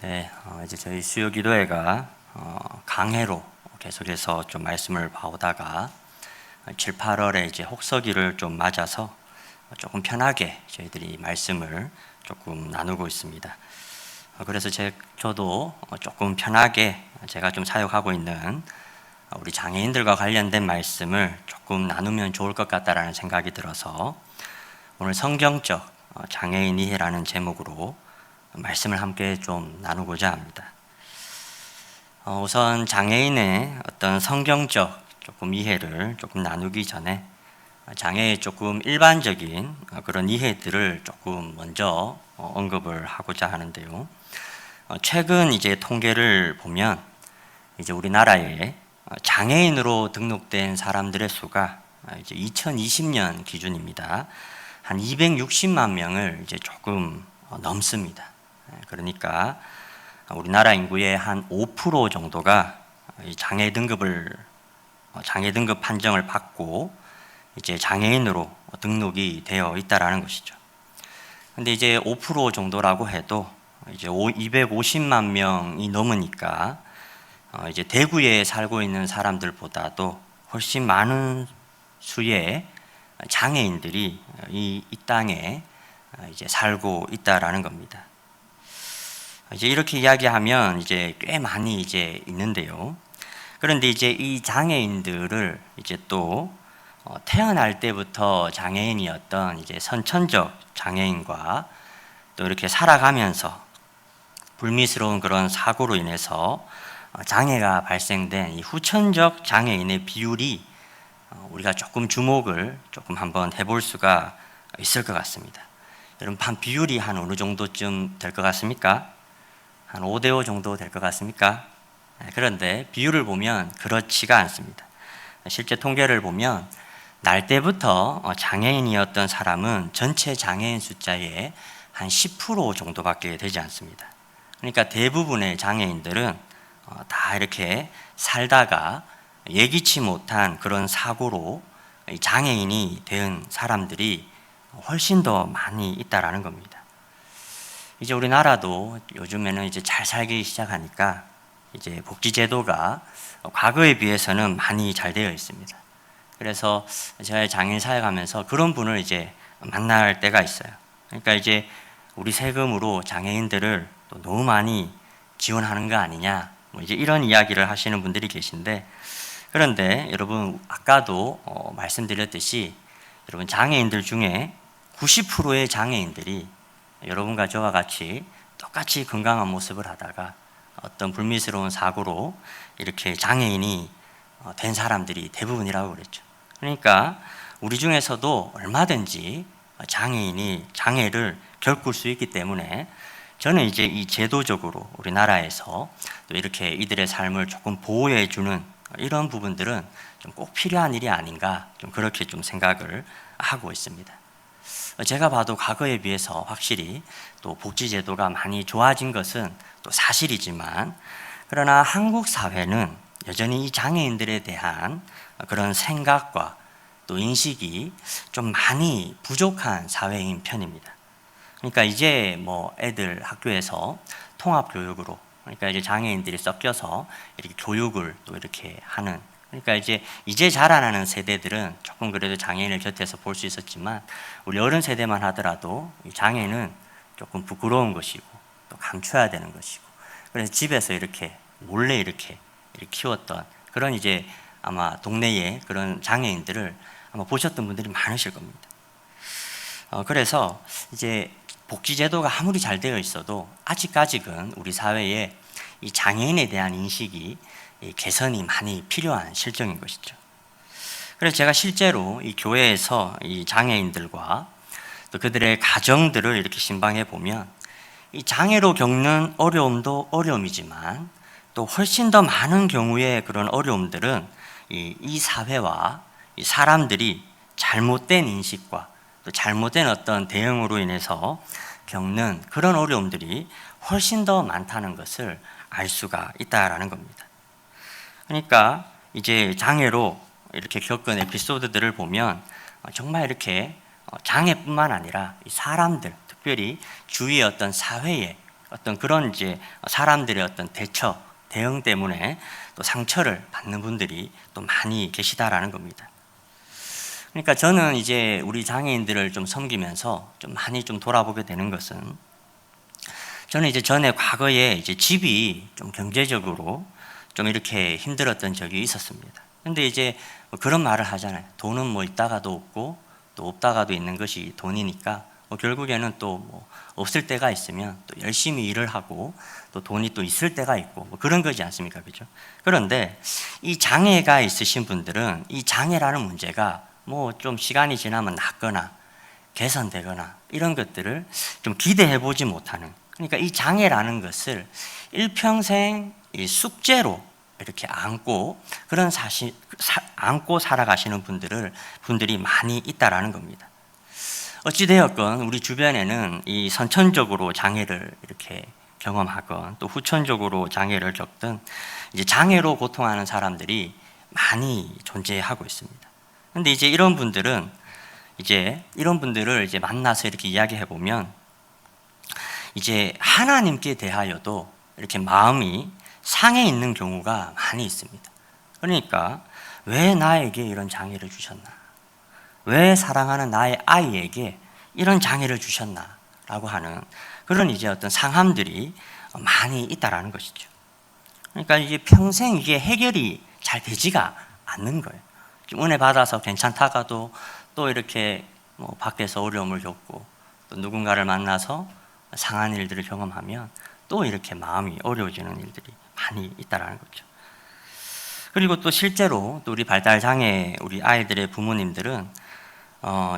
네, 이제 저희 수요기도회가 강해로 계속해서 좀 말씀을 봐오다가 7, 8월에 이제 혹서기를 좀 맞아서 조금 편하게 저희들이 말씀을 조금 나누고 있습니다. 그래서 저도 조금 편하게 제가 좀 사역하고 있는 우리 장애인들과 관련된 말씀을 조금 나누면 좋을 것 같다라는 생각이 들어서 오늘 성경적 장애인 이해라는 제목으로 말씀을 함께 좀 나누고자 합니다. 우선 장애인의 어떤 성경적 조금 이해를 조금 나누기 전에 장애의 조금 일반적인 그런 이해들을 조금 먼저 언급을 하고자 하는데요. 최근 이제 통계를 보면 이제 우리나라에 장애인으로 등록된 사람들의 수가 이제 2020년 기준입니다. 한 260만 명을 이제 조금 넘습니다. 그러니까 우리나라 인구의 한 5% 정도가 장애 등급 판정을 받고 이제 장애인으로 등록이 되어 있다라는 것이죠. 근데 이제 5% 정도라고 해도 이제 250만 명이 넘으니까 이제 대구에 살고 있는 사람들보다도 훨씬 많은 수의 장애인들이 이 땅에 이제 살고 있다라는 겁니다. 이제 이렇게 이야기하면 이제 꽤 많이 이제 있는데요. 그런데 이제 이 장애인들을 이제 또 태어날 때부터 장애인이었던 이제 선천적 장애인과 또 이렇게 살아가면서 불미스러운 그런 사고로 인해서 장애가 발생된 이 후천적 장애인의 비율이 우리가 조금 주목을 조금 한번 해볼 수가 있을 것 같습니다. 여러분, 한 비율이 한 어느 정도쯤 될 것 같습니까? 한 5대5 정도 될 것 같습니까? 그런데 비율을 보면 그렇지가 않습니다. 실제 통계를 보면 날 때부터 장애인이었던 사람은 전체 장애인 숫자의 한 10% 정도밖에 되지 않습니다. 그러니까 대부분의 장애인들은 다 이렇게 살다가 예기치 못한 그런 사고로 장애인이 된 사람들이 훨씬 더 많이 있다라는 겁니다. 이제 우리나라도 요즘에는 이제 잘 살기 시작하니까 이제 복지제도가 과거에 비해서는 많이 잘 되어 있습니다. 그래서 제가 장애인 사역하면서 그런 분을 이제 만날 때가 있어요. 그러니까 이제 우리 세금으로 장애인들을 또 너무 많이 지원하는 거 아니냐, 뭐 이제 이런 이야기를 하시는 분들이 계신데, 그런데 여러분 아까도 말씀드렸듯이 여러분 장애인들 중에 90%의 장애인들이 여러분과 저와 같이 똑같이 건강한 모습을 하다가 어떤 불미스러운 사고로 이렇게 장애인이 된 사람들이 대부분이라고 그랬죠. 그러니까 우리 중에서도 얼마든지 장애를 겪을 수 있기 때문에 저는 이제 이 제도적으로 우리나라에서 또 이렇게 이들의 삶을 조금 보호해 주는 이런 부분들은 좀 꼭 필요한 일이 아닌가, 좀 그렇게 좀 생각을 하고 있습니다. 제가 봐도 과거에 비해서 확실히 또 복지제도가 많이 좋아진 것은 또 사실이지만, 그러나 한국 사회는 여전히 이 장애인들에 대한 그런 생각과 또 인식이 좀 많이 부족한 사회인 편입니다. 그러니까 이제 뭐 애들 학교에서 통합교육으로, 그러니까 이제 장애인들이 섞여서 이렇게 교육을 또 이렇게 하는, 그러니까 이제 자라나는 세대들은 조금 그래도 장애인을 곁에서 볼 수 있었지만, 우리 어른 세대만 하더라도 장애는 조금 부끄러운 것이고 또 감춰야 되는 것이고, 그래서 집에서 이렇게 몰래 이렇게 키웠던 그런 이제 아마 동네에 그런 장애인들을 아마 보셨던 분들이 많으실 겁니다. 그래서 이제 복지제도가 아무리 잘 되어 있어도 아직까지는 우리 사회에 이 장애인에 대한 인식이 개선이 많이 필요한 실정인 것이죠. 그래서 제가 실제로 이 교회에서 이 장애인들과 또 그들의 가정들을 이렇게 신방해 보면 이 장애로 겪는 어려움도 어려움이지만 또 훨씬 더 많은 경우의 그런 어려움들은 이 사회와 이 사람들이 잘못된 인식과 또 잘못된 어떤 대응으로 인해서 겪는 그런 어려움들이 훨씬 더 많다는 것을 알 수가 있다라는 겁니다. 그러니까 이제 장애로 이렇게 겪은 에피소드들을 보면 정말 이렇게 장애뿐만 아니라 이 사람들, 특별히 주위의 어떤 사회에 어떤 그런 이제 사람들의 어떤 대응 때문에 또 상처를 받는 분들이 또 많이 계시다라는 겁니다. 그러니까 저는 이제 우리 장애인들을 좀 섬기면서 좀 많이 좀 돌아보게 되는 것은, 저는 이제 전에 과거에 이제 집이 좀 경제적으로 좀 이렇게 힘들었던 적이 있었습니다. 근데 이제 뭐 그런 말을 하잖아요. 돈은 뭐 있다가도 없고 또 없다가도 있는 것이 돈이니까 뭐 결국에는 또 뭐 없을 때가 있으면 또 열심히 일을 하고 또 돈이 또 있을 때가 있고 뭐 그런 거지 않습니까? 그죠? 그런데 이 장애가 있으신 분들은 이 장애라는 문제가 뭐 좀 시간이 지나면 낫거나 개선되거나 이런 것들을 좀 기대해 보지 못하는, 그러니까 이 장애라는 것을 일평생 이 숙제로 이렇게 안고 그런 안고 살아가시는 분들이 많이 있다라는 겁니다. 어찌되었건 우리 주변에는 이 선천적으로 장애를 이렇게 경험하건 또 후천적으로 장애를 겪든 이제 장애로 고통하는 사람들이 많이 존재하고 있습니다. 근데 이제 이런 분들을 이제 만나서 이렇게 이야기해 보면 이제 하나님께 대하여도 이렇게 마음이 상해 있는 경우가 많이 있습니다. 그러니까 왜 나에게 이런 장애를 주셨나? 왜 사랑하는 나의 아이에게 이런 장애를 주셨나? 라고 하는 그런 이제 어떤 상함들이 많이 있다라는 것이죠. 그러니까 이게 평생 이게 해결이 잘 되지가 않는 거예요. 좀 은혜 받아서 괜찮다가도 또 이렇게 뭐 밖에서 어려움을 겪고 또 누군가를 만나서 상한 일들을 경험하면 또 이렇게 마음이 어려워지는 일들이 많이 있다라는 거죠. 그리고 또 실제로 또 우리 발달장애 우리 아이들의 부모님들은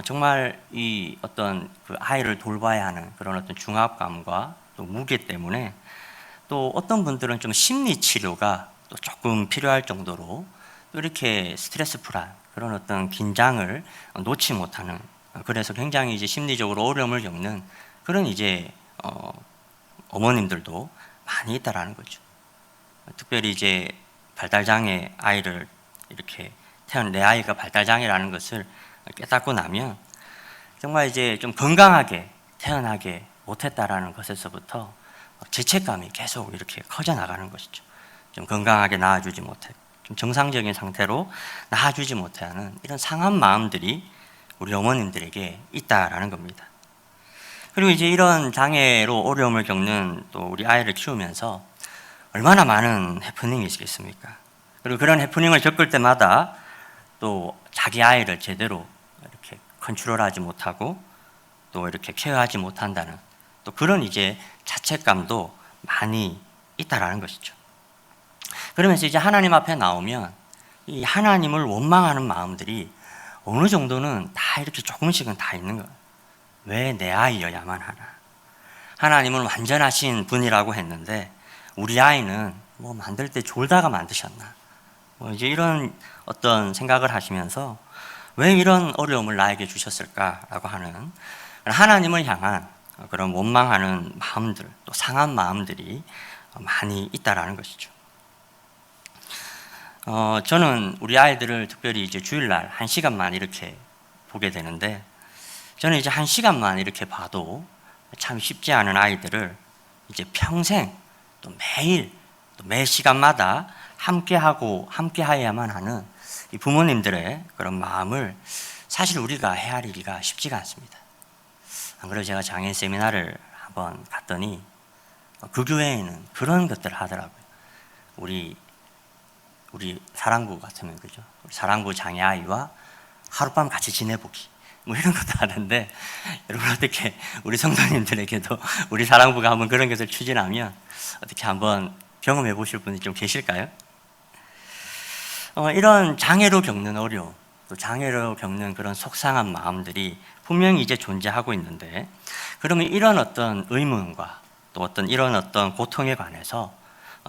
정말 이 어떤 그 아이를 돌봐야 하는 그런 어떤 중압감과 또 무게 때문에 또 어떤 분들은 좀 심리 치료가 또 조금 필요할 정도로 또 이렇게 스트레스 풀한 그런 어떤 긴장을 놓지 못하는, 그래서 굉장히 이제 심리적으로 어려움을 겪는 그런 이제 어머님들도 많이 있다라는 거죠. 특별히 이제 발달장애 아이를 이렇게 내 아이가 발달장애라는 것을 깨닫고 나면 정말 이제 좀 건강하게 태어나게 못했다라는 것에서부터 죄책감이 계속 이렇게 커져 나가는 것이죠. 좀 건강하게 낳아주지 못해, 좀 정상적인 상태로 낳아주지 못하는 이런 상한 마음들이 우리 어머님들에게 있다라는 겁니다. 그리고 이제 이런 장애로 어려움을 겪는 또 우리 아이를 키우면서 얼마나 많은 해프닝이 있겠습니까? 그리고 그런 해프닝을 겪을 때마다 또 자기 아이를 제대로 이렇게 컨트롤하지 못하고 또 이렇게 케어하지 못한다는 또 그런 이제 자책감도 많이 있다라는 것이죠. 그러면서 이제 하나님 앞에 나오면 이 하나님을 원망하는 마음들이 어느 정도는 다 이렇게 조금씩은 다 있는 거예요. 왜 내 아이여야만 하나? 하나님은 완전하신 분이라고 했는데 우리 아이는 뭐 만들 때 졸다가 만드셨나? 뭐 이제 이런 어떤 생각을 하시면서 왜 이런 어려움을 나에게 주셨을까라고 하는 하나님을 향한 그런 원망하는 마음들, 또 상한 마음들이 많이 있다라는 것이죠. 저는 우리 아이들을 특별히 이제 주일날 1시간만 이렇게 보게 되는데, 저는 이제 1시간만 이렇게 봐도 참 쉽지 않은 아이들을 이제 평생 또 매일 또 매 시간마다 함께해야만 하는 이 부모님들의 그런 마음을 사실 우리가 헤아리기가 쉽지가 않습니다. 안 그래도 제가 장애인 세미나를 한번 갔더니 그 교회에는 그런 것들을 하더라고요. 우리 사랑부 같으면 그죠? 우리 사랑부 장애 아이와 하룻밤 같이 지내보기 뭐 이런 것도 하는데, 여러분 어떻게 우리 성도님들에게도 우리 사랑부가 한번 그런 것을 추진하면 어떻게 한번 경험해 보실 분이 좀 계실까요? 이런 장애로 겪는 어려움, 또 장애로 겪는 그런 속상한 마음들이 분명히 이제 존재하고 있는데, 그러면 이런 어떤 의문과 또 이런 어떤 고통에 관해서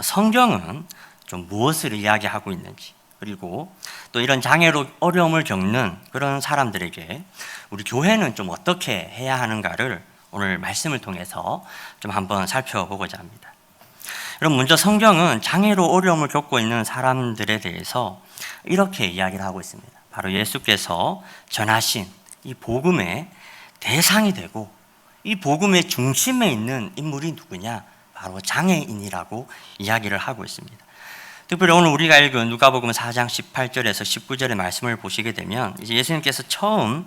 성경은 좀 무엇을 이야기하고 있는지, 그리고 또 이런 장애로 어려움을 겪는 그런 사람들에게 우리 교회는 좀 어떻게 해야 하는가를 오늘 말씀을 통해서 좀 한번 살펴보고자 합니다. 그럼 먼저 성경은 장애로 어려움을 겪고 있는 사람들에 대해서 이렇게 이야기를 하고 있습니다. 바로 예수께서 전하신 이 복음의 대상이 되고 이 복음의 중심에 있는 인물이 누구냐? 바로 장애인이라고 이야기를 하고 있습니다. 특별히 오늘 우리가 읽은 누가복음 4장 18절에서 19절의 말씀을 보시게 되면 이제 예수님께서 처음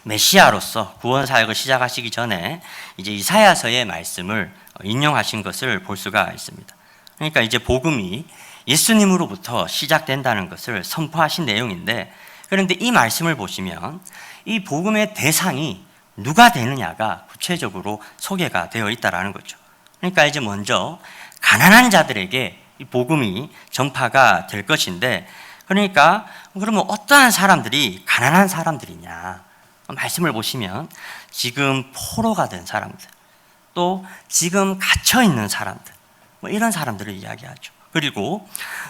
메시아로서 구원 사역을 시작하시기 전에 이제 이사야서의 말씀을 인용하신 것을 볼 수가 있습니다. 그러니까 이제 복음이 예수님으로부터 시작된다는 것을 선포하신 내용인데, 그런데 이 말씀을 보시면 이 복음의 대상이 누가 되느냐가 구체적으로 소개가 되어 있다라는 거죠. 그러니까 이제 먼저 가난한 자들에게 이 복음이 전파가 될 것인데, 그러니까 그러면 어떠한 사람들이 가난한 사람들이냐? 말씀을 보시면 지금 포로가 된 사람들, 또 지금 갇혀 있는 사람들, 뭐 이런 사람들을 이야기하죠. 그리고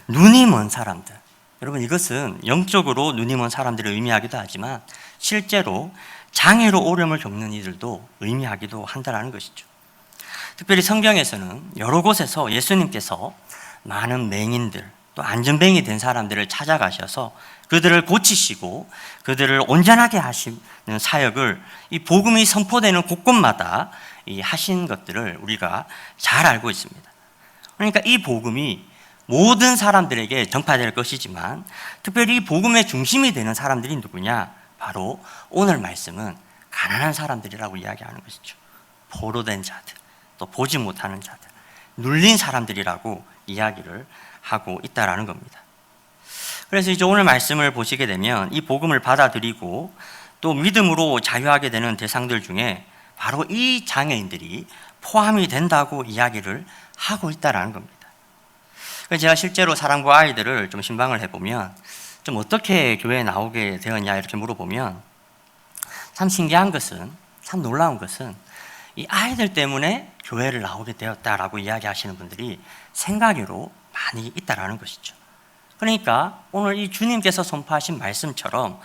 눈이 먼 사람들. 여러분, 이것은 영적으로 눈이 먼 사람들을 의미하기도 하지만 실제로 장애로 어려움을 겪는 이들도 의미하기도 한다는 것이죠. 특별히 성경에서는 여러 곳에서 예수님께서 많은 맹인들, 또 안전뱅이 된 사람들을 찾아가셔서 그들을 고치시고 그들을 온전하게 하시는 사역을 이 복음이 선포되는 곳곳마다 하신 것들을 우리가 잘 알고 있습니다. 그러니까 이 복음이 모든 사람들에게 전파될 것이지만 특별히 이 복음의 중심이 되는 사람들이 누구냐? 바로 오늘 말씀은 가난한 사람들이라고 이야기하는 것이죠. 포로된 자들, 또 보지 못하는 자들, 눌린 사람들이라고 이야기를 하고 있다라는 겁니다. 그래서 이제 오늘 말씀을 보시게 되면 이 복음을 받아들이고 또 믿음으로 자유하게 되는 대상들 중에 바로 이 장애인들이 포함이 된다고 이야기를 하고 있다라는 겁니다. 그래서 제가 실제로 사람과 아이들을 좀 신방을 해보면 좀 어떻게 교회에 나오게 되었냐 이렇게 물어보면 참 신기한 것은, 참 놀라운 것은 이 아이들 때문에 교회를 나오게 되었다라고 이야기하시는 분들이 생각외로 많이 있다라는 것이죠. 그러니까 오늘 이 주님께서 선포하신 말씀처럼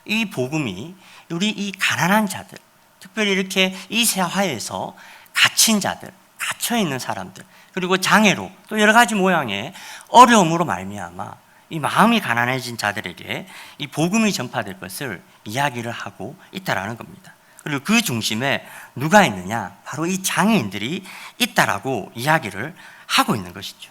이 복음이 우리 이 가난한 자들, 특별히 이렇게 이 사회에서 갇힌 자들, 갇혀 있는 사람들, 그리고 장애로 또 여러 가지 모양의 어려움으로 말미암아 이 마음이 가난해진 자들에게 이 복음이 전파될 것을 이야기를 하고 있다라는 겁니다. 그리고 그 중심에 누가 있느냐? 바로 이 장애인들이 있다라고 이야기를 하고 있는 것이죠.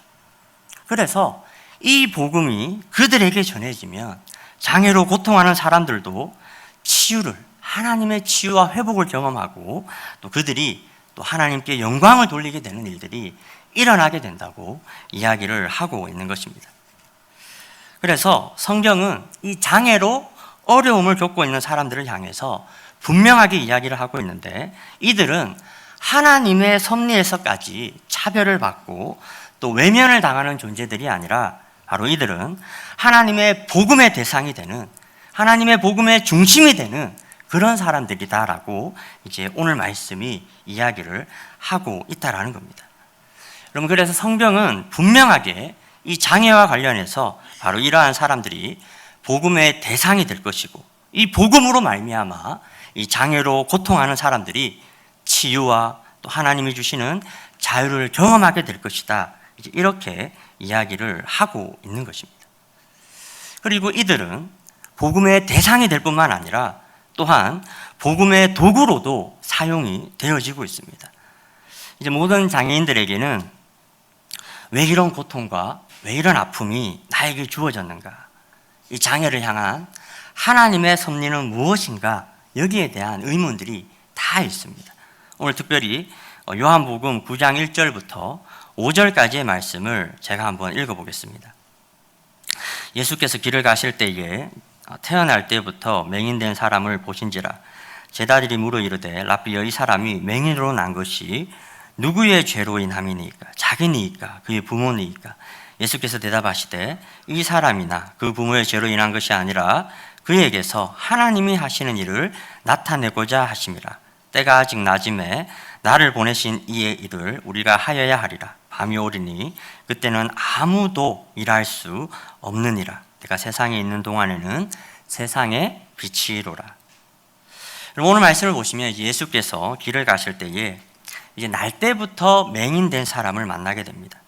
그래서 이 복음이 그들에게 전해지면 장애로 고통하는 사람들도 치유를, 하나님의 치유와 회복을 경험하고 또 그들이 또 하나님께 영광을 돌리게 되는 일들이 일어나게 된다고 이야기를 하고 있는 것입니다. 그래서 성경은 이 장애로 어려움을 겪고 있는 사람들을 향해서 분명하게 이야기를 하고 있는데, 이들은 하나님의 섭리에서까지 차별을 받고 또 외면을 당하는 존재들이 아니라 바로 이들은 하나님의 복음의 대상이 되는, 하나님의 복음의 중심이 되는 그런 사람들이다라고 이제 오늘 말씀이 이야기를 하고 있다라는 겁니다. 여러분, 그래서 성경은 분명하게 이 장애와 관련해서 바로 이러한 사람들이 복음의 대상이 될 것이고, 이 복음으로 말미암아 이 장애로 고통하는 사람들이 치유와 또 하나님이 주시는 자유를 경험하게 될 것이다, 이렇게 이야기를 하고 있는 것입니다. 그리고 이들은 복음의 대상이 될 뿐만 아니라 또한 복음의 도구로도 사용이 되어지고 있습니다. 이제 모든 장애인들에게는 왜 이런 고통과 왜 이런 아픔이 나에게 주어졌는가, 이 장애를 향한 하나님의 섭리는 무엇인가, 여기에 대한 의문들이 다 있습니다. 오늘 특별히 요한복음 9장 1절부터 5절까지의 말씀을 제가 한번 읽어보겠습니다. 예수께서 길을 가실 때에 태어날 때부터 맹인된 사람을 보신지라. 제자들이 물어 이르되 라삐여, 이 사람이 맹인으로 난 것이 누구의 죄로 인함이니까? 자기니까? 그의 부모니까? 예수께서 대답하시되 이 사람이나 그 부모의 죄로 인한 것이 아니라 그에게서 하나님이 하시는 일을 나타내고자 하심이라. 때가 아직 낮음에 나를 보내신 이의 일을 우리가 하여야 하리라. 밤이 오리니 그때는 아무도 일할 수 없느니라. 내가 세상에 있는 동안에는 세상의 빛이로라. 오늘 말씀을 보시면 예수께서 길을 가실 때에 이제 날 때부터 맹인된 사람을 만나게 됩니다.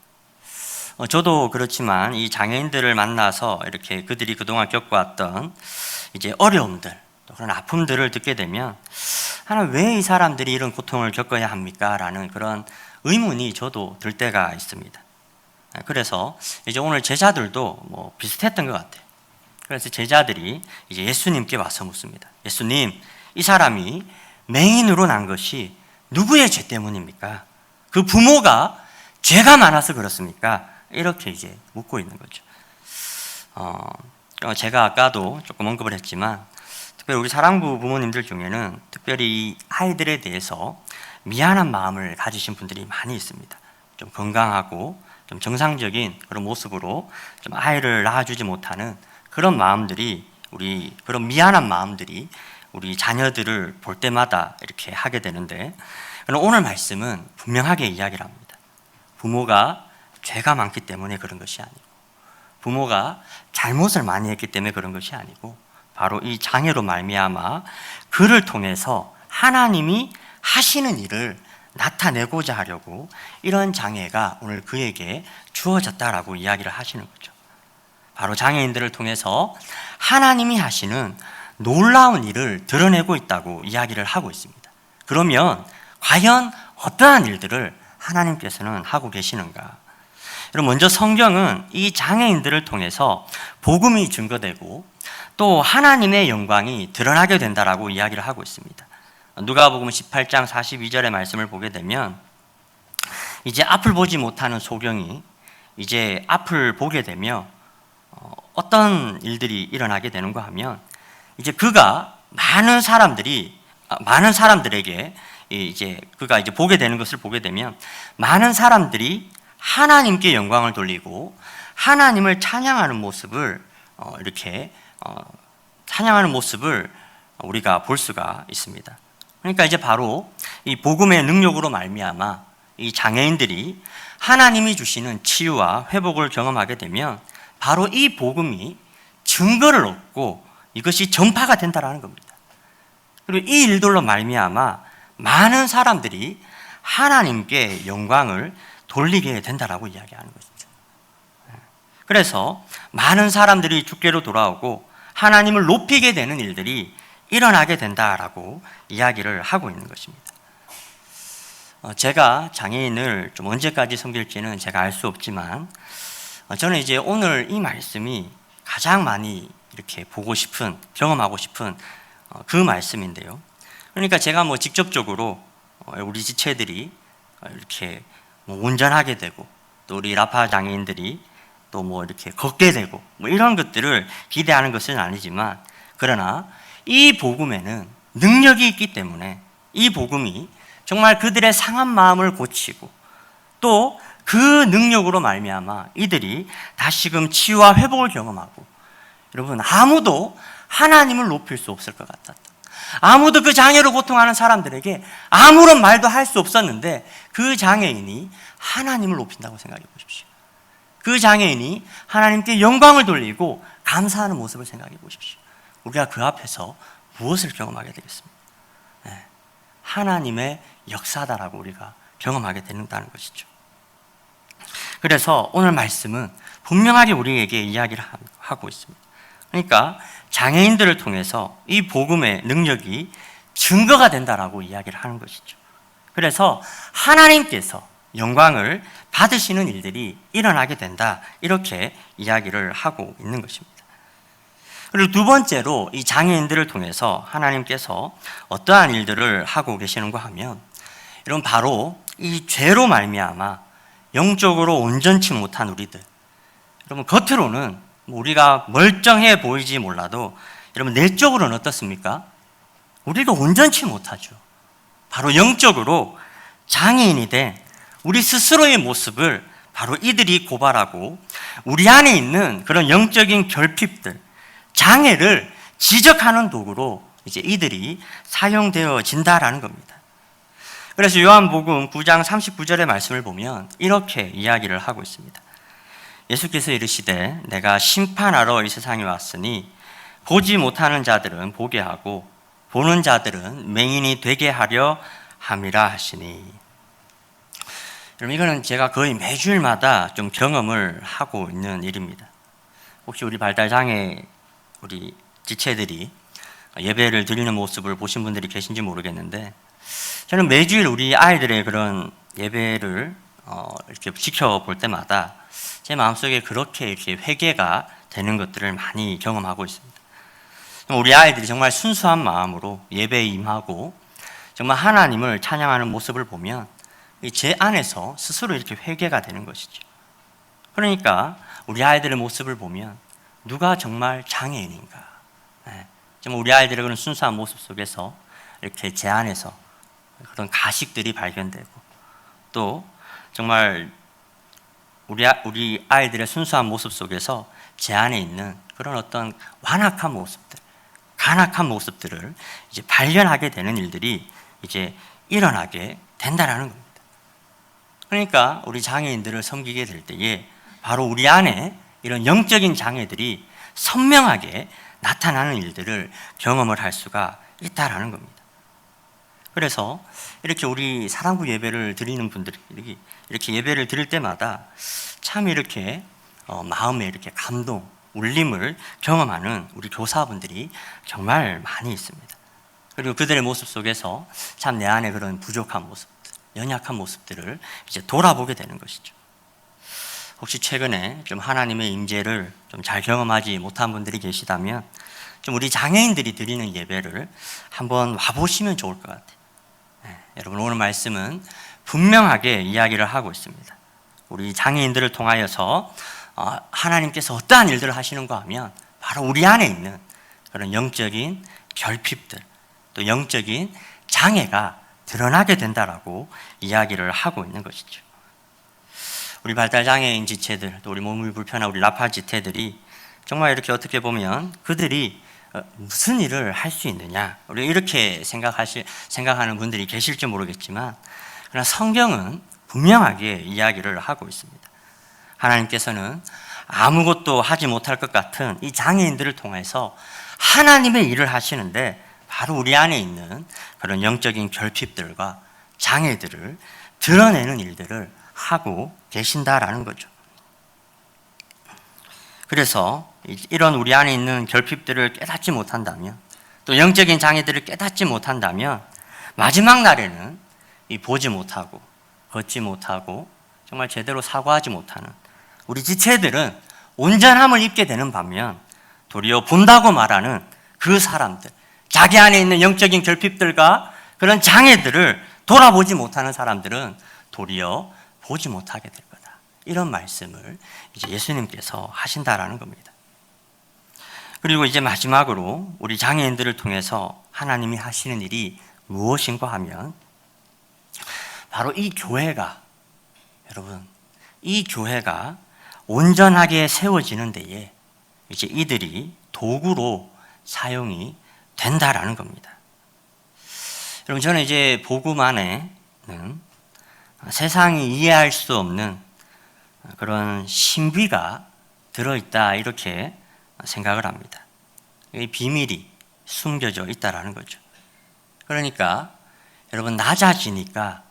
저도 그렇지만 이 장애인들을 만나서 이렇게 그들이 그동안 겪어왔던 이제 어려움들, 또 그런 아픔들을 듣게 되면 하나님 왜 이 사람들이 이런 고통을 겪어야 합니까? 라는 그런 의문이 저도 들 때가 있습니다. 그래서 이제 오늘 제자들도 뭐 비슷했던 것 같아요. 그래서 제자들이 이제 예수님께 와서 묻습니다. 예수님, 이 사람이 맹인으로 난 것이 누구의 죄 때문입니까? 그 부모가 죄가 많아서 그렇습니까? 이렇게 이제 묻고 있는 거죠. 제가 아까도 조금 언급을 했지만 특별히 우리 사랑부 부모님들 중에는 특별히 이 아이들에 대해서 미안한 마음을 가지신 분들이 많이 있습니다. 좀 건강하고 좀 정상적인 그런 모습으로 좀 아이를 낳아주지 못하는 그런 마음들이 그런 미안한 마음들이 우리 자녀들을 볼 때마다 이렇게 하게 되는데, 오늘 말씀은 분명하게 이야기를 합니다. 부모가 죄가 많기 때문에 그런 것이 아니고, 부모가 잘못을 많이 했기 때문에 그런 것이 아니고, 바로 이 장애로 말미암아 그를 통해서 하나님이 하시는 일을 나타내고자 하려고 이런 장애가 오늘 그에게 주어졌다라고 이야기를 하시는 거죠. 바로 장애인들을 통해서 하나님이 하시는 놀라운 일을 드러내고 있다고 이야기를 하고 있습니다. 그러면 과연 어떠한 일들을 하나님께서는 하고 계시는가? 여러분, 먼저 성경은 이 장애인들을 통해서 복음이 증거되고 또 하나님의 영광이 드러나게 된다라고 이야기를 하고 있습니다. 누가복음 18장 42절의 말씀을 보게 되면 이제 앞을 보지 못하는 소경이 이제 앞을 보게 되며 어떤 일들이 일어나게 되는가 하면 이제 그가 많은 사람들에게 이제 그가 이제 보게 되는 것을 보게 되면 많은 사람들이 하나님께 영광을 돌리고 하나님을 찬양하는 모습을 찬양하는 모습을 우리가 볼 수가 있습니다. 그러니까 이제 바로 이 복음의 능력으로 말미암아 이 장애인들이 하나님이 주시는 치유와 회복을 경험하게 되면 바로 이 복음이 증거를 얻고 이것이 전파가 된다라는 겁니다. 그리고 이 일들로 말미암아 많은 사람들이 하나님께 영광을 돌리게 된다라고 이야기하는 것이죠. 그래서 많은 사람들이 주께로 돌아오고 하나님을 높이게 되는 일들이 일어나게 된다라고 이야기를 하고 있는 것입니다. 제가 장애인을 좀 언제까지 섬길지는 제가 알 수 없지만 저는 이제 오늘 이 말씀이 가장 많이 이렇게 보고 싶은, 경험하고 싶은 그 말씀인데요. 그러니까 제가 뭐 직접적으로 우리 지체들이 이렇게 뭐 운전하게 되고 또 우리 라파 장애인들이 또 뭐 이렇게 걷게 되고 뭐 이런 것들을 기대하는 것은 아니지만, 그러나 이 복음에는 능력이 있기 때문에 이 복음이 정말 그들의 상한 마음을 고치고 또 그 능력으로 말미암아 이들이 다시금 치유와 회복을 경험하고, 여러분, 아무도 하나님을 높일 수 없을 것 같았다. 아무도 그 장애로 고통하는 사람들에게 아무런 말도 할 수 없었는데 그 장애인이 하나님을 높인다고 생각해 보십시오. 그 장애인이 하나님께 영광을 돌리고 감사하는 모습을 생각해 보십시오. 우리가 그 앞에서 무엇을 경험하게 되겠습니까? 하나님의 역사다라고 우리가 경험하게 된다는 것이죠. 그래서 오늘 말씀은 분명하게 우리에게 이야기를 하고 있습니다. 그러니까 장애인들을 통해서 이 복음의 능력이 증거가 된다라고 이야기를 하는 것이죠. 그래서 하나님께서 영광을 받으시는 일들이 일어나게 된다, 이렇게 이야기를 하고 있는 것입니다. 그리고 두 번째로 이 장애인들을 통해서 하나님께서 어떠한 일들을 하고 계시는가 하면, 이런 바로 이 죄로 말미암아 영적으로 온전치 못한 우리들, 여러분, 겉으로는 우리가 멀쩡해 보이지 몰라도 여러분 내적으로는 어떻습니까? 우리가 온전치 못하죠. 바로 영적으로 장애인이 된 우리 스스로의 모습을 바로 이들이 고발하고 우리 안에 있는 그런 영적인 결핍들, 장애를 지적하는 도구로 이제 이들이 사용되어진다라는 겁니다. 그래서 요한복음 9장 39절의 말씀을 보면 이렇게 이야기를 하고 있습니다. 예수께서 이르시되 내가 심판하러 이 세상에 왔으니 보지 못하는 자들은 보게 하고 보는 자들은 맹인이 되게 하려 함이라 하시니. 여러분, 이거는 제가 거의 매주일마다 좀 경험을 하고 있는 일입니다. 혹시 우리 발달장애 우리 지체들이 예배를 드리는 모습을 보신 분들이 계신지 모르겠는데, 저는 매주일 우리 아이들의 그런 예배를 이렇게 지켜볼 때마다 제 마음속에 그렇게 이렇게 회개가 되는 것들을 많이 경험하고 있습니다. 우리 아이들이 정말 순수한 마음으로 예배에 임하고 정말 하나님을 찬양하는 모습을 보면 제 안에서 스스로 이렇게 회개가 되는 것이죠. 그러니까 우리 아이들의 모습을 보면 누가 정말 장애인인가? 정말 우리 아이들의 그런 순수한 모습 속에서 이렇게 제 안에서 그런 가식들이 발견되고, 또 정말 우리 아이들의 순수한 모습 속에서 제 안에 있는 그런 어떤 완악한 모습들, 간악한 모습들을 이제 발견하게 되는 일들이 이제 일어나게 된다라는 겁니다. 그러니까 우리 장애인들을 섬기게 될 때에 바로 우리 안에 이런 영적인 장애들이 선명하게 나타나는 일들을 경험을 할 수가 있다라는 겁니다. 그래서 이렇게 우리 사랑부 예배를 드리는 분들이 이렇게 예배를 드릴 때마다 참 이렇게 마음에 이렇게 감동, 울림을 경험하는 우리 교사분들이 정말 많이 있습니다. 그리고 그들의 모습 속에서 참 내 안에 그런 부족한 모습들, 연약한 모습들을 이제 돌아보게 되는 것이죠. 혹시 최근에 좀 하나님의 임재를 좀 잘 경험하지 못한 분들이 계시다면 좀 우리 장애인들이 드리는 예배를 한번 와보시면 좋을 것 같아요. 여러분, 오늘 말씀은 분명하게 이야기를 하고 있습니다. 우리 장애인들을 통하여서 하나님께서 어떠한 일들을 하시는가 하면 바로 우리 안에 있는 그런 영적인 결핍들, 또 영적인 장애가 드러나게 된다라고 이야기를 하고 있는 것이죠. 우리 발달장애인 지체들, 또 우리 몸이 불편한 우리 라파 지체들이 정말 이렇게 어떻게 보면 그들이 무슨 일을 할 수 있느냐, 우리 이렇게 생각하는 분들이 계실지 모르겠지만, 그러나 성경은 분명하게 이야기를 하고 있습니다. 하나님께서는 아무것도 하지 못할 것 같은 이 장애인들을 통해서 하나님의 일을 하시는데 바로 우리 안에 있는 그런 영적인 결핍들과 장애들을 드러내는 일들을 하고 계신다라는 거죠. 그래서 이런 우리 안에 있는 결핍들을 깨닫지 못한다면, 또 영적인 장애들을 깨닫지 못한다면 마지막 날에는 보지 못하고 걷지 못하고 정말 제대로 사고하지 못하는 우리 지체들은 온전함을 입게 되는 반면, 도리어 본다고 말하는 그 사람들, 자기 안에 있는 영적인 결핍들과 그런 장애들을 돌아보지 못하는 사람들은 도리어 보지 못하게 될 거다. 이런 말씀을 이제 예수님께서 하신다라는 겁니다. 그리고 이제 마지막으로 우리 장애인들을 통해서 하나님이 하시는 일이 무엇인가 하면 바로 이 교회가, 여러분, 이 교회가 온전하게 세워지는 데에 이제 이들이 도구로 사용이 된다라는 겁니다. 여러분, 저는 이제 복음 안에는 세상이 이해할 수 없는 그런 신비가 들어있다, 이렇게 생각을 합니다. 이 비밀이 숨겨져 있다라는 거죠. 그러니까 여러분, 낮아지니까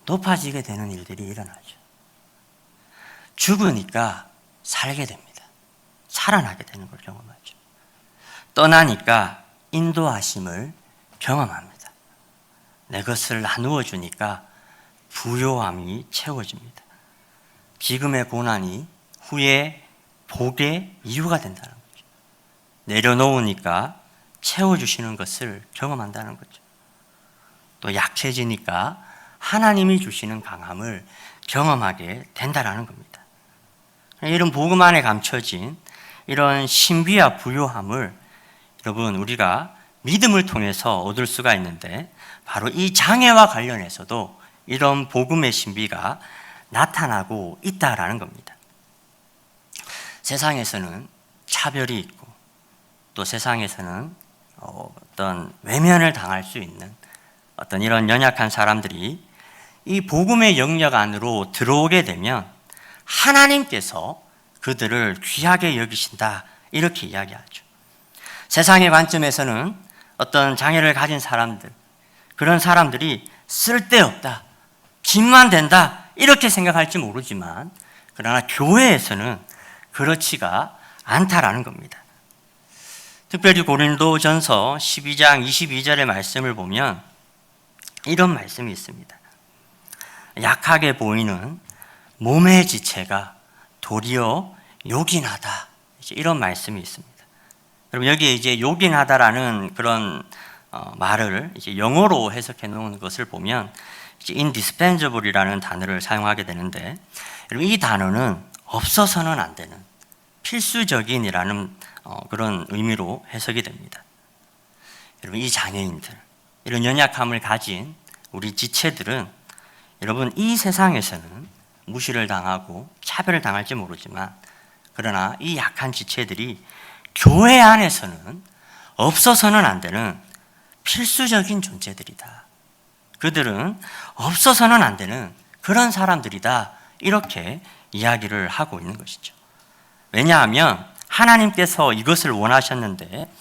높아지게 되는 일들이 일어나죠. 죽으니까 살게 됩니다. 살아나게 되는 걸 경험하죠. 떠나니까 인도하심을 경험합니다. 내 것을 나누어 주니까 부요함이 채워집니다. 지금의 고난이 후에 복의 이유가 된다는 거죠. 내려놓으니까 채워주시는 것을 경험한다는 거죠. 또 약해지니까 하나님이 주시는 강함을 경험하게 된다는 겁니다. 이런 복음 안에 감춰진 이런 신비와 부요함을 여러분, 우리가 믿음을 통해서 얻을 수가 있는데, 바로 이 장애와 관련해서도 이런 복음의 신비가 나타나고 있다라는 겁니다. 세상에서는 차별이 있고, 또 세상에서는 어떤 외면을 당할 수 있는 어떤 이런 연약한 사람들이 이 복음의 영역 안으로 들어오게 되면 하나님께서 그들을 귀하게 여기신다, 이렇게 이야기하죠. 세상의 관점에서는 어떤 장애를 가진 사람들, 그런 사람들이 쓸데없다, 빚만 된다, 이렇게 생각할지 모르지만, 그러나 교회에서는 그렇지가 않다라는 겁니다. 특별히 고린도전서 12장 22절의 말씀을 보면 이런 말씀이 있습니다. 약하게 보이는 몸의 지체가 도리어 요긴하다. 이런 말씀이 있습니다. 여러분 여기에 이제 요긴하다라는 그런 말을 이제 영어로 해석해 놓은 것을 보면 이제 indispensable이라는 단어를 사용하게 되는데, 여러분 이 단어는 없어서는 안 되는 필수적인이라는 그런 의미로 해석이 됩니다. 여러분 이 장애인들, 이런 연약함을 가진 우리 지체들은 여러분 이 세상에서는 무시를 당하고 차별을 당할지 모르지만, 그러나 이 약한 지체들이 교회 안에서는 없어서는 안 되는 필수적인 존재들이다. 그들은 없어서는 안 되는 그런 사람들이다. 이렇게 이야기를 하고 있는 것이죠. 왜냐하면 하나님께서 이것을 원하셨는데,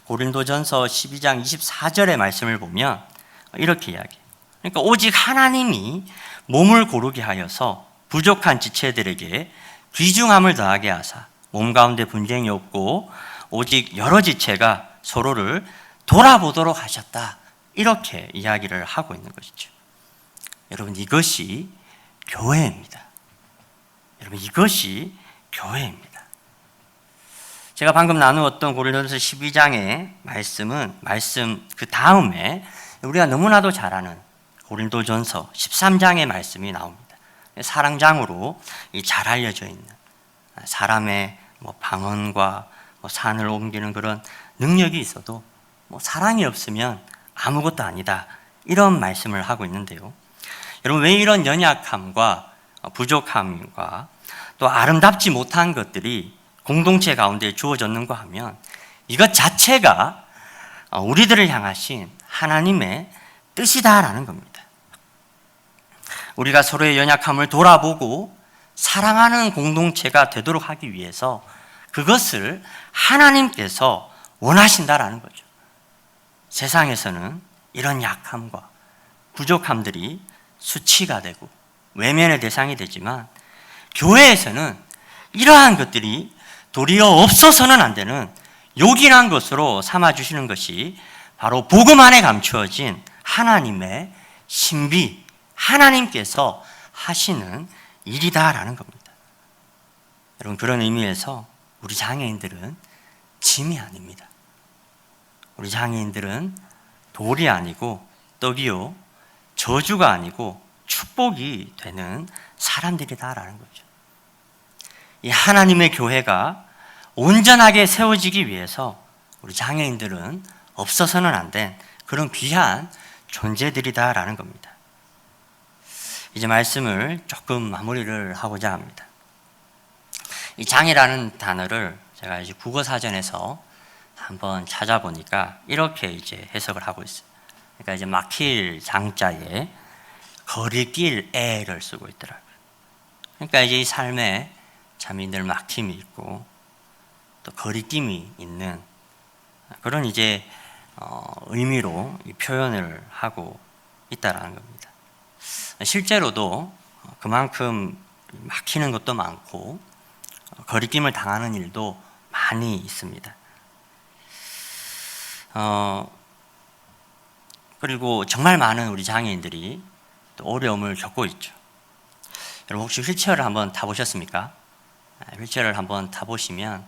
고린도전서 12장 24절의 말씀을 보면 이렇게 이야기해요. 그러니까 오직 하나님이 몸을 고르게 하여서 부족한 지체들에게 귀중함을 더하게 하사 몸 가운데 분쟁이 없고 오직 여러 지체가 서로를 돌아보도록 하셨다. 이렇게 이야기를 하고 있는 것이죠. 여러분 이것이 교회입니다. 여러분 이것이 교회입니다. 제가 방금 나누었던 고린도전서 12장의 말씀 그 다음에 우리가 너무나도 잘 아는 고린도전서 13장의 말씀이 나옵니다. 사랑장으로 잘 알려져 있는 사람의 방언과 산을 옮기는 그런 능력이 있어도 사랑이 없으면 아무것도 아니다. 이런 말씀을 하고 있는데요. 여러분 왜 이런 연약함과 부족함과 또 아름답지 못한 것들이 공동체 가운데 주어졌는가 하면 이것 자체가 우리들을 향하신 하나님의 뜻이다라는 겁니다. 우리가 서로의 연약함을 돌아보고 사랑하는 공동체가 되도록 하기 위해서 그것을 하나님께서 원하신다라는 거죠. 세상에서는 이런 약함과 부족함들이 수치가 되고 외면의 대상이 되지만, 교회에서는 이러한 것들이 도리어 없어서는 안 되는 요긴한 것으로 삼아주시는 것이 바로 복음 안에 감추어진 하나님의 신비, 하나님께서 하시는 일이다라는 겁니다. 여러분 그런 의미에서 우리 장애인들은 짐이 아닙니다. 우리 장애인들은 돌이 아니고 떡이요, 저주가 아니고 축복이 되는 사람들이다라는 거죠. 이 하나님의 교회가 온전하게 세워지기 위해서 우리 장애인들은 없어서는 안 된 그런 귀한 존재들이다라는 겁니다. 이제 말씀을 조금 마무리를 하고자 합니다. 이 장애라는 단어를 제가 이제 국어사전에서 한번 찾아보니까 이렇게 이제 해석을 하고 있어요. 그러니까 이제 막힐 장자에 거리낄 애를 쓰고 있더라고요. 그러니까 이제 이 삶에 참 늘 막힘이 있고 또 거리낌이 있는 그런 이제 의미로 이 표현을 하고 있다라는 겁니다. 실제로도 그만큼 막히는 것도 많고 거리낌을 당하는 일도 많이 있습니다. 그리고 정말 많은 우리 장애인들이 또 어려움을 겪고 있죠. 여러분 혹시 휠체어를 한번 타보셨습니까? 휠체어를 한번 타보시면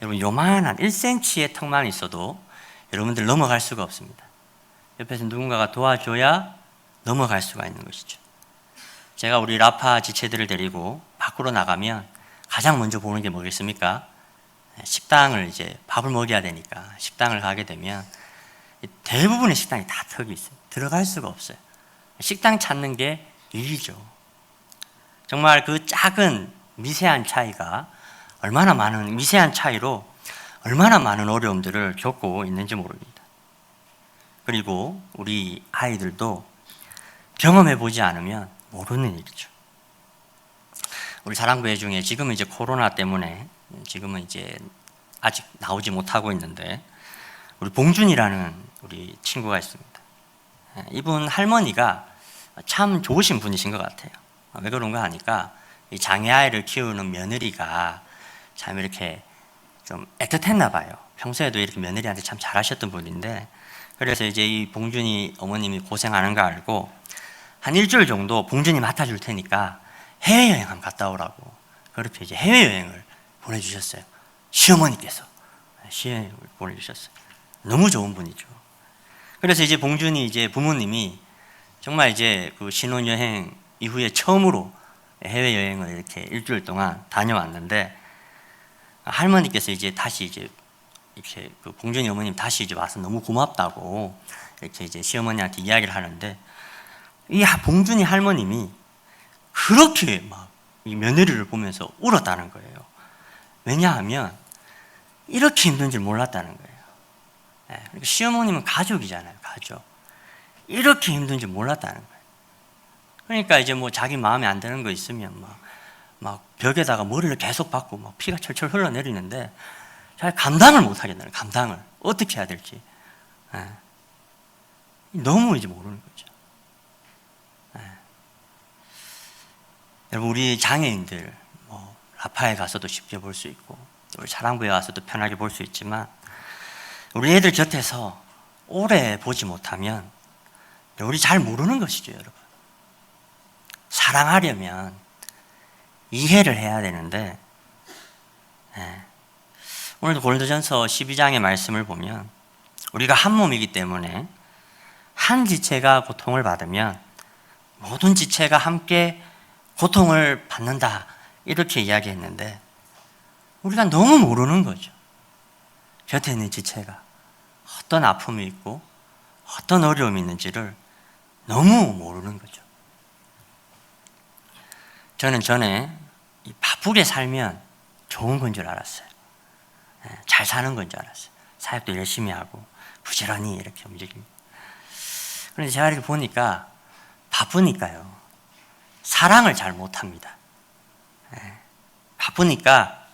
여러분 요만한 1cm의 턱만 있어도 여러분들 넘어갈 수가 없습니다. 옆에서 누군가가 도와줘야 넘어갈 수가 있는 것이죠. 제가 우리 라파 지체들을 데리고 밖으로 나가면 가장 먼저 보는 게 뭐겠습니까? 식당을 이제 밥을 먹여야 되니까 식당을 가게 되면 대부분의 식당이 다 턱이 있어요. 들어갈 수가 없어요. 식당 찾는 게 일이죠. 정말 그 작은 미세한 차이가 얼마나 많은 미세한 차이로 얼마나 많은 어려움들을 겪고 있는지 모릅니다. 그리고 우리 아이들도 경험해 보지 않으면 모르는 일이죠. 우리 사랑부회 중에 지금은 이제 코로나 때문에 지금은 이제 아직 나오지 못하고 있는데 우리 봉준이라는 우리 친구가 있습니다. 이분 할머니가 참 좋으신 분이신 것 같아요. 왜 그런가 하니까 이 장애아이를 키우는 며느리가 참 이렇게 좀 애틋했나 봐요. 평소에도 이렇게 며느리한테 참 잘하셨던 분인데, 그래서 이제 이 봉준이 어머님이 고생하는 거 알고 한 일주일 정도 봉준이 맡아줄 테니까 해외여행 한번 갔다 오라고, 그렇게 이제 해외여행을 보내주셨어요. 시어머니께서 시어머니를 보내주셨어요. 너무 좋은 분이죠. 그래서 이제 봉준이 이제 부모님이 정말 이제 그 신혼여행 이후에 처음으로 해외여행을 이렇게 일주일 동안 다녀왔는데, 할머니께서 이제 다시 이제 이렇게 그 봉준이 어머님 다시 이제 와서 너무 고맙다고 이렇게 이제 시어머니한테 이야기를 하는데, 이 봉준이 할머님이 그렇게 막 이 며느리를 보면서 울었다는 거예요. 왜냐하면 이렇게 힘든 줄 몰랐다는 거예요. 그러니까 시어머님은 가족이잖아요, 가족. 이렇게 힘든 줄 몰랐다는 거예요. 그러니까 이제 뭐 자기 마음에 안 드는 거 있으면 막 벽에다가 머리를 계속 박고 막 피가 철철 흘러내리는데 잘 감당을 못 하겠다는, 감당을 어떻게 해야 될지 너무 이제 모르는 거죠. 여러분, 우리 장애인들 뭐 라파에 가서도 쉽게 볼 수 있고 우리 사랑부에 가서도 편하게 볼 수 있지만, 우리 애들 곁에서 오래 보지 못하면 우리 잘 모르는 것이죠, 여러분. 사랑하려면 이해를 해야 되는데, 오늘도 고린도전서 12장의 말씀을 보면 우리가 한 몸이기 때문에 한 지체가 고통을 받으면 모든 지체가 함께 고통을 받는다, 이렇게 이야기했는데, 우리가 너무 모르는 거죠. 곁에 있는 지체가 어떤 아픔이 있고 어떤 어려움이 있는지를 너무 모르는 거죠. 저는 전에 바쁘게 살면 좋은 건 줄 알았어요. 잘 사는 건 줄 알았어요. 사역도 열심히 하고 부지런히 이렇게 움직입니다. 그런데 제가 이렇게 보니까 바쁘니까요, 사랑을 잘 못합니다. 바쁘니까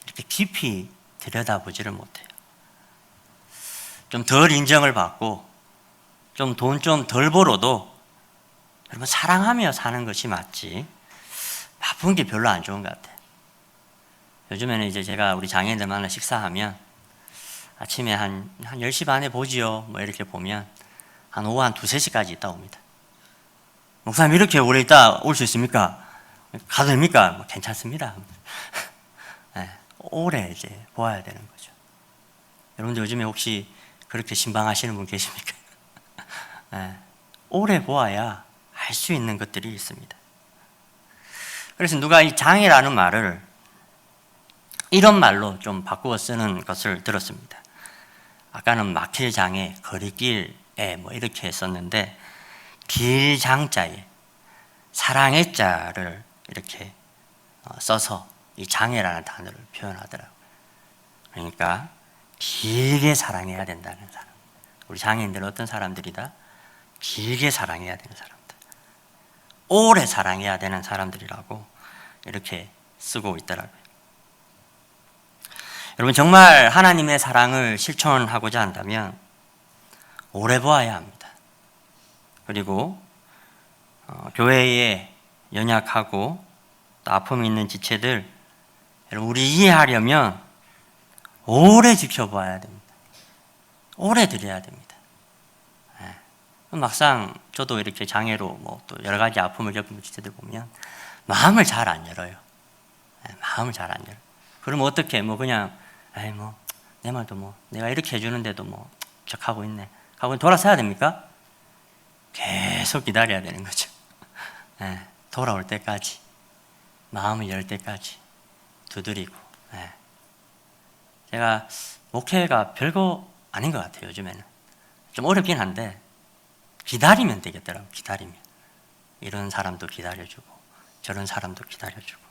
이렇게 깊이 들여다보지를 못해요. 좀 덜 인정을 받고 좀 돈 좀 덜 벌어도 여러분 사랑하며 사는 것이 맞지, 바쁜 게 별로 안 좋은 것 같아요. 요즘에는 이제 제가 우리 장애인들 만나 식사하면 아침에 한 10시 반에 보지요 뭐 이렇게 보면 한 오후 한 2, 3시까지 있다 옵니다. 목사님, 이렇게 오래 있다 올 수 있습니까? 가도 됩니까? 뭐 괜찮습니다. 오래 이제 보아야 되는 거죠. 여러분들 요즘에 혹시 그렇게 신방하시는 분 계십니까? 오래 보아야 할 수 있는 것들이 있습니다. 그래서 누가 이 장애라는 말을 이런 말로 좀 바꾸어 쓰는 것을 들었습니다. 아까는 막힐 장애, 거리길에 뭐 이렇게 했었는데, 길장자에 사랑의 자를 이렇게 써서 이 장애라는 단어를 표현하더라고요. 그러니까 길게 사랑해야 된다는 사람. 우리 장애인들은 어떤 사람들이다? 길게 사랑해야 되는 사람들, 오래 사랑해야 되는 사람들이라고 이렇게 쓰고 있더라고요. 여러분, 정말 하나님의 사랑을 실천하고자 한다면 오래 보아야 합니다. 그리고 교회에 연약하고 또 아픔이 있는 지체들, 여러분, 우리 이해하려면 오래 지켜봐야 됩니다. 오래 드려야 됩니다. 막상 저도 이렇게 장애로 뭐 또 여러 가지 아픔을 겪은 지체들 보면 마음을 잘 안 열어요. 마음을 잘 안 열어요. 그러면 어떻게 뭐 그냥 뭐 내 말도 뭐 내가 이렇게 해주는데도 뭐 척하고 있네 하고 돌아서야 됩니까? 계속 기다려야 되는 거죠. 돌아올 때까지, 마음을 열 때까지 두드리고. 제가 목회가 별거 아닌 것 같아요. 요즘에는 좀 어렵긴 한데 기다리면 되겠더라고요. 기다리면 이런 사람도 기다려주고 저런 사람도 기다려주고.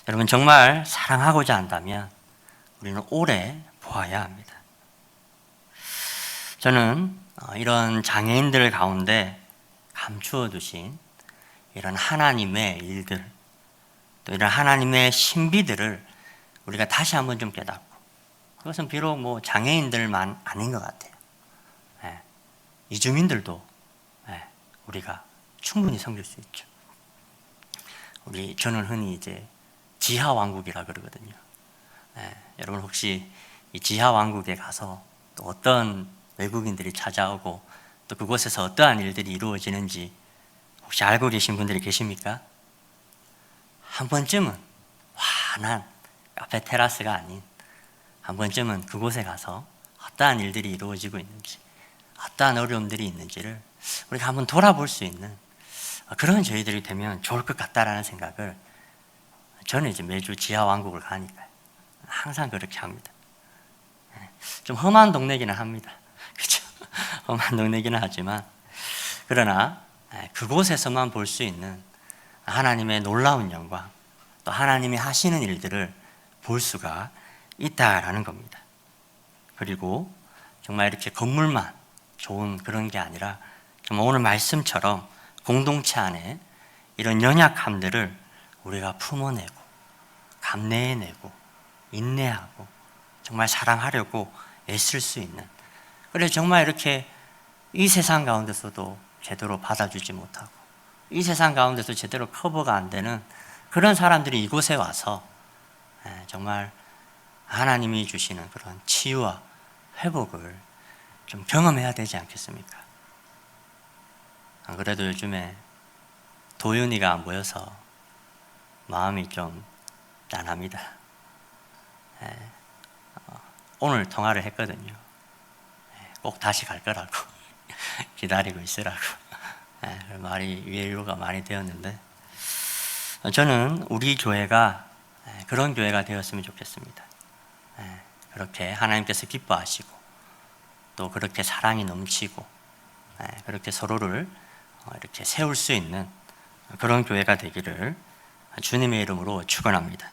여러분, 정말 사랑하고자 한다면 우리는 오래 보아야 합니다. 저는 이런 장애인들 가운데 감추어 두신 이런 하나님의 일들, 또 이런 하나님의 신비들을 우리가 다시 한번 좀 깨닫고, 그것은 비록 뭐 장애인들만 아닌 것 같아요. 이주민들도 우리가 충분히 섬길 수 있죠. 저는 흔히 이제 지하 왕국이라 그러거든요. 여러분 혹시 이 지하 왕국에 가서 또 어떤 외국인들이 찾아오고 또 그곳에서 어떠한 일들이 이루어지는지 혹시 알고 계신 분들이 계십니까? 한 번쯤은 환한 카페 테라스가 아닌 한 번쯤은 그곳에 가서 어떠한 일들이 이루어지고 있는지, 어떠한 어려움들이 있는지를 우리가 한번 돌아볼 수 있는 그런 저희들이 되면 좋을 것 같다라는 생각을 저는 이제 매주 지하 왕국을 가니까 항상 그렇게 합니다. 좀 험한 동네기는 합니다. 그렇죠? 험한 동네기는 하지만 그러나 그곳에서만 볼 수 있는 하나님의 놀라운 영광, 또 하나님이 하시는 일들을 볼 수가 있다라는 겁니다. 그리고 정말 이렇게 건물만 좋은 그런 게 아니라 정말 오늘 말씀처럼 공동체 안에 이런 연약함들을 우리가 품어내고 감내해내고 인내하고 정말 사랑하려고 애쓸 수 있는, 그래서 정말 이렇게 이 세상 가운데서도 제대로 받아주지 못하고 이 세상 가운데서 제대로 커버가 안 되는 그런 사람들이 이곳에 와서 정말 하나님이 주시는 그런 치유와 회복을 좀 경험해야 되지 않겠습니까? 안 그래도 요즘에 도윤이가 안 보여서 마음이 좀 짠합니다. 오늘 통화를 했거든요. 꼭 다시 갈 거라고 기다리고 있으라고 말이 위로가 많이 되었는데, 저는 우리 교회가 그런 교회가 되었으면 좋겠습니다. 그렇게 하나님께서 기뻐하시고 또 그렇게 사랑이 넘치고 그렇게 서로를 이렇게 세울 수 있는 그런 교회가 되기를 주님의 이름으로 축원합니다.